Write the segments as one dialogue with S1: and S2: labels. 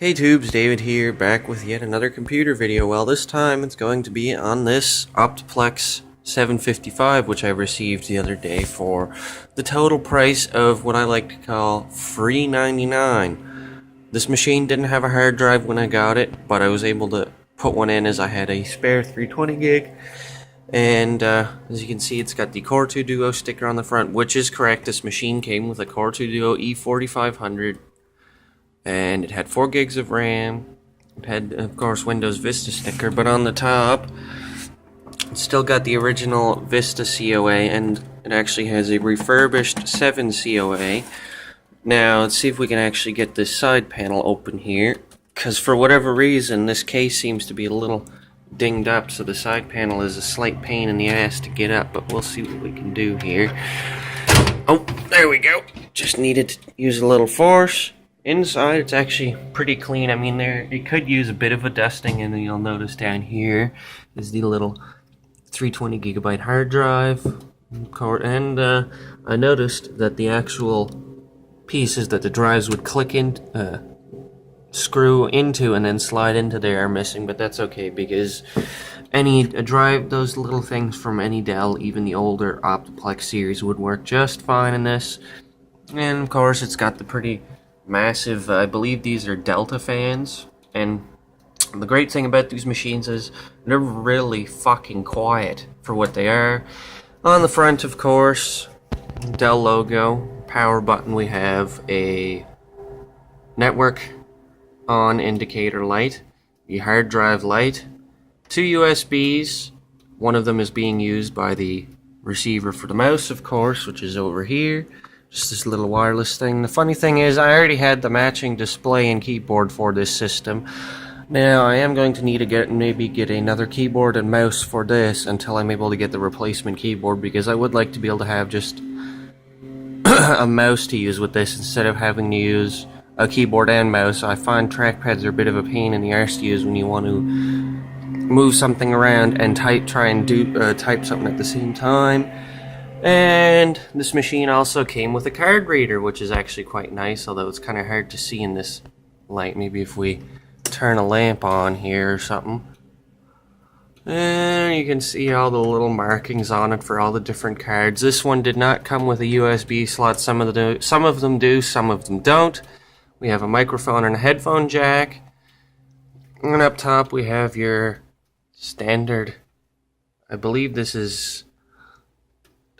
S1: Hey tubes, David here, back with yet another computer video. Well, this time it's going to be on this Optiplex 755, which I received the other day for the total price of what I like to call free 99. This machine didn't have a hard drive when I got it, but I was able to put one in as I had a spare 320 gig. And as you can see, it's got the Core 2 Duo sticker on the front, which is correct. This machine came with a Core 2 Duo E4500. And it had 4 gigs of RAM. It had, of course, Windows Vista sticker, but on the top, it's still got the original Vista COA, and it actually has a refurbished 7 COA. Now, let's see if we can actually get this side panel open here, because for whatever reason, this case seems to be a little dinged up, so the side panel is a slight pain in the ass to get up, but we'll see what we can do here. Oh, there we go. Just needed to use a little force. Inside, it's actually pretty clean. I mean, it could use a bit of a dusting, and then you'll notice down here is the little 320 gigabyte hard drive. And I noticed that the actual pieces that the drives would click in, screw into, and then slide into there are missing. But that's okay, because a drive, those little things from any Dell, even the older Optiplex series, would work just fine in this. And of course, it's got the pretty massive, I believe these are Delta fans, and the great thing about these machines is they're really fucking quiet for what they are. On the front, of course, Dell logo, power button, we have a network on indicator light, the hard drive light, 2 USBs, one of them is being used by the receiver for the mouse, of course, which is over here. Just this little wireless thing. The funny thing is, I already had the matching display and keyboard for this system. Now, I am going to need to maybe get another keyboard and mouse for this until I'm able to get the replacement keyboard, because I would like to be able to have just a mouse to use with this instead of having to use a keyboard and mouse. I find trackpads are a bit of a pain in the arse to use when you want to move something around and try and type something at the same time. And this machine also came with a card reader, which is actually quite nice, although it's kind of hard to see in this light. Maybe if we turn a lamp on here or something. And you can see all the little markings on it for all the different cards. This one did not come with a USB slot. Some of them do, some of them don't. We have a microphone and a headphone jack. And up top we have your standard, I believe this is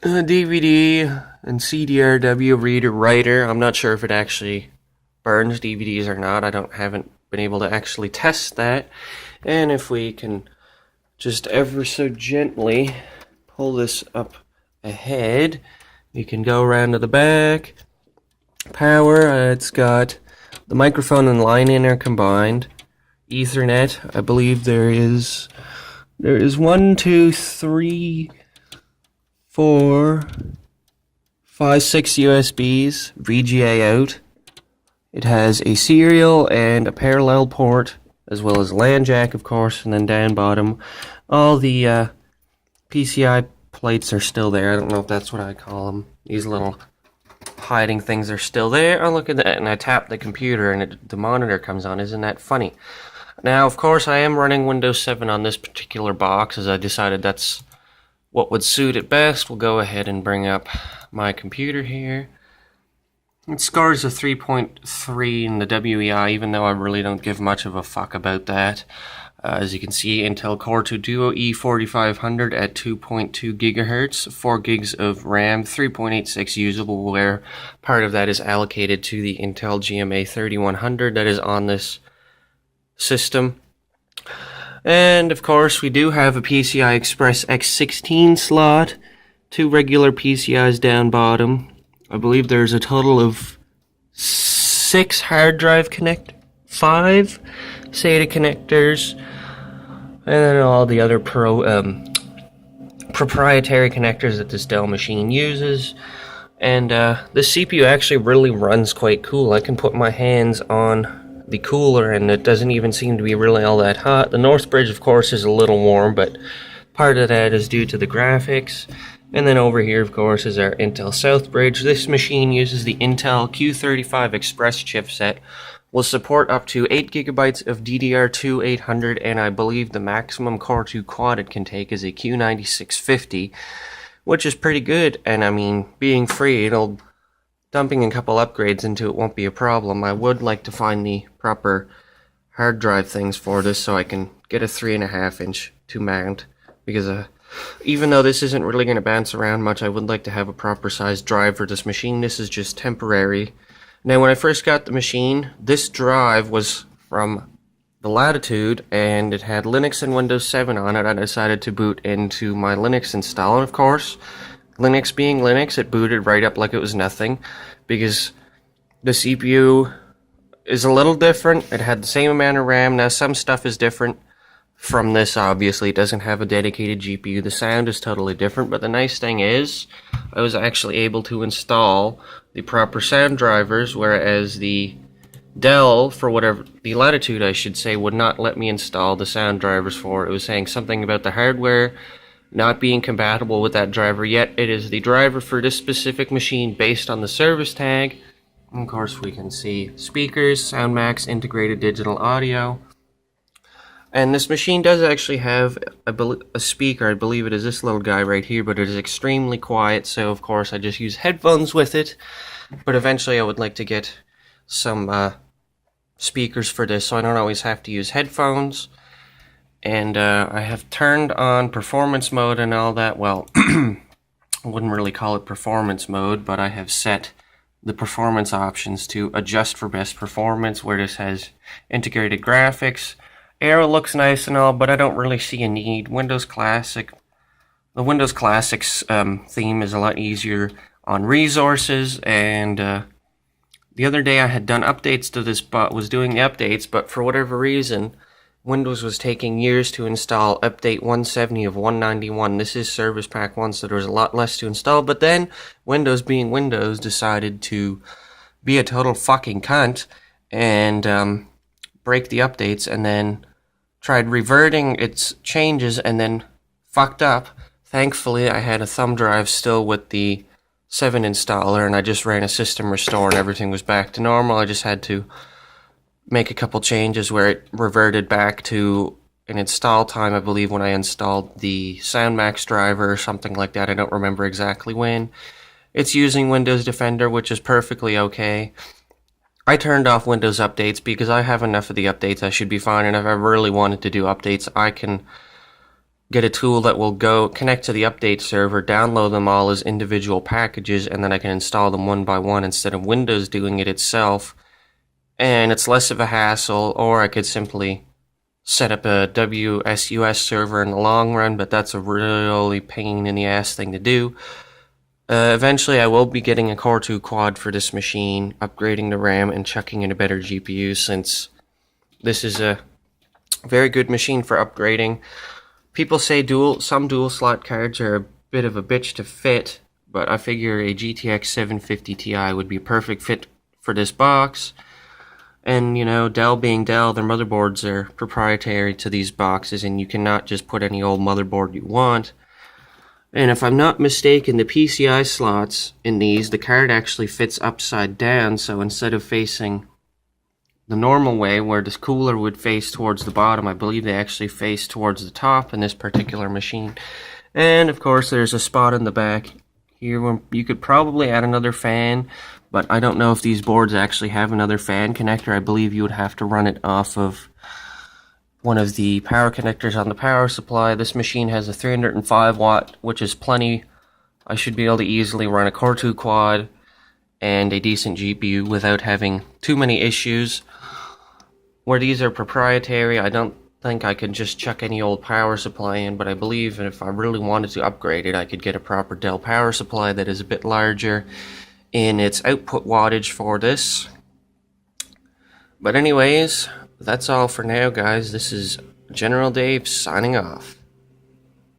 S1: DVD and CDRW reader writer. I'm not sure if it actually burns DVDs or not. I haven't been able to actually test that. And if we can just ever so gently pull this up ahead, we can go around to the back. Power, it's got the microphone and line in are combined. Ethernet, I believe there is 1, 2, 3, 4, 5, 6 USBs, VGA out. It has a serial and a parallel port, as well as LAN jack, of course, and then down bottom, all the PCI plates are still there. I don't know if that's what I call them. These little hiding things are still there. Oh, look at that, and I tap the computer and the monitor comes on. Isn't that funny? Now, of course, I am running Windows 7 on this particular box, as I decided that's what would suit it best. We'll go ahead and bring up my computer here. It scores a 3.3 in the WEI, even though I really don't give much of a fuck about that. As you can see, Intel Core 2 Duo E4500 at 2.2 gigahertz, 4 gigs of RAM, 3.86 usable, where part of that is allocated to the Intel GMA 3100 that is on this system. And of course, we do have a PCI Express X16 slot, 2 regular PCIs down bottom. I believe there's a total of 6 hard drive 5 SATA connectors, and then all the other proprietary connectors that this Dell machine uses. And this CPU actually really runs quite cool. I can put my hands on the cooler and it doesn't even seem to be really all that hot. The North Bridge, of course, is a little warm, but part of that is due to the graphics. And then over here, of course, is our Intel South Bridge. This machine uses the Intel Q35 Express chipset, will support up to 8 gigabytes of DDR2 800, and I believe the maximum Core 2 quad it can take is a Q9650, which is pretty good. And I mean, being free, dumping a couple upgrades into it won't be a problem. I would like to find the proper hard drive things for this so I can get a 3.5-inch to mount, because even though this isn't really going to bounce around much, I would like to have a proper sized drive for this machine. This is just temporary. Now, when I first got the machine, this drive was from the Latitude, and it had Linux and Windows 7 on it. I decided to boot into my Linux install, and of course, Linux being Linux, it booted right up like it was nothing, because the CPU is a little different. It had the same amount of RAM. Now, some stuff is different from this, obviously. It doesn't have a dedicated GPU. The sound is totally different, but the nice thing is, I was actually able to install the proper sound drivers, whereas the Dell, the Latitude I should say, would not let me install the sound drivers for it. It was saying something about the hardware not being compatible with that driver, yet it is the driver for this specific machine based on the service tag. And of course, we can see speakers, SoundMax, integrated digital audio. And this machine does actually have a speaker. I believe it is this little guy right here, but it is extremely quiet, so of course I just use headphones with it. But eventually I would like to get some speakers for this, so I don't always have to use headphones. And I have turned on performance mode and all that. Well, I wouldn't really call it performance mode, but I have set the performance options to adjust for best performance, where this has integrated graphics. Arrow looks nice and all, but I don't really see a need. The Windows Classics theme is a lot easier on resources, and the other day I had done updates to this, was doing the updates, but for whatever reason, Windows was taking years to install update 170 of 191. This is Service Pack 1, so there was a lot less to install, but then Windows being Windows decided to be a total fucking cunt and break the updates, and then tried reverting its changes and then fucked up. Thankfully, I had a thumb drive still with the 7 installer, and I just ran a system restore and everything was back to normal. I just had to make a couple changes where it reverted back to an install time, I believe, when I installed the SoundMax driver or something like that. I don't remember exactly when. It's using Windows Defender, which is perfectly okay. I turned off Windows updates because I have enough of the updates. I should be fine, and if I really wanted to do updates, I can get a tool that will go connect to the update server, download them all as individual packages, and then I can install them one by one instead of Windows doing it itself. And it's less of a hassle, or I could simply set up a WSUS server in the long run, but that's a really pain in the ass thing to do. Eventually I will be getting a Core 2 quad for this machine, upgrading the RAM and chucking in a better GPU, since this is a very good machine for upgrading. People say some dual slot cards are a bit of a bitch to fit, but I figure a GTX 750 Ti would be a perfect fit for this box. And, you know, Dell being Dell, their motherboards are proprietary to these boxes, and you cannot just put any old motherboard you want. And if I'm not mistaken, the PCI slots in these, the card actually fits upside down, so instead of facing the normal way where this cooler would face towards the bottom, I believe they actually face towards the top in this particular machine. And of course there's a spot in the back here where you could probably add another fan, but I don't know if these boards actually have another fan connector. I believe you would have to run it off of one of the power connectors on the power supply. This machine has a 305 watt, which is plenty. I should be able to easily run a Core 2 quad and a decent GPU without having too many issues. Where these are proprietary, I don't think I could just chuck any old power supply in, but I believe if I really wanted to upgrade it, I could get a proper Dell power supply that is a bit larger in its output wattage for this. But anyways, that's all for now, guys. This is General Dave signing off.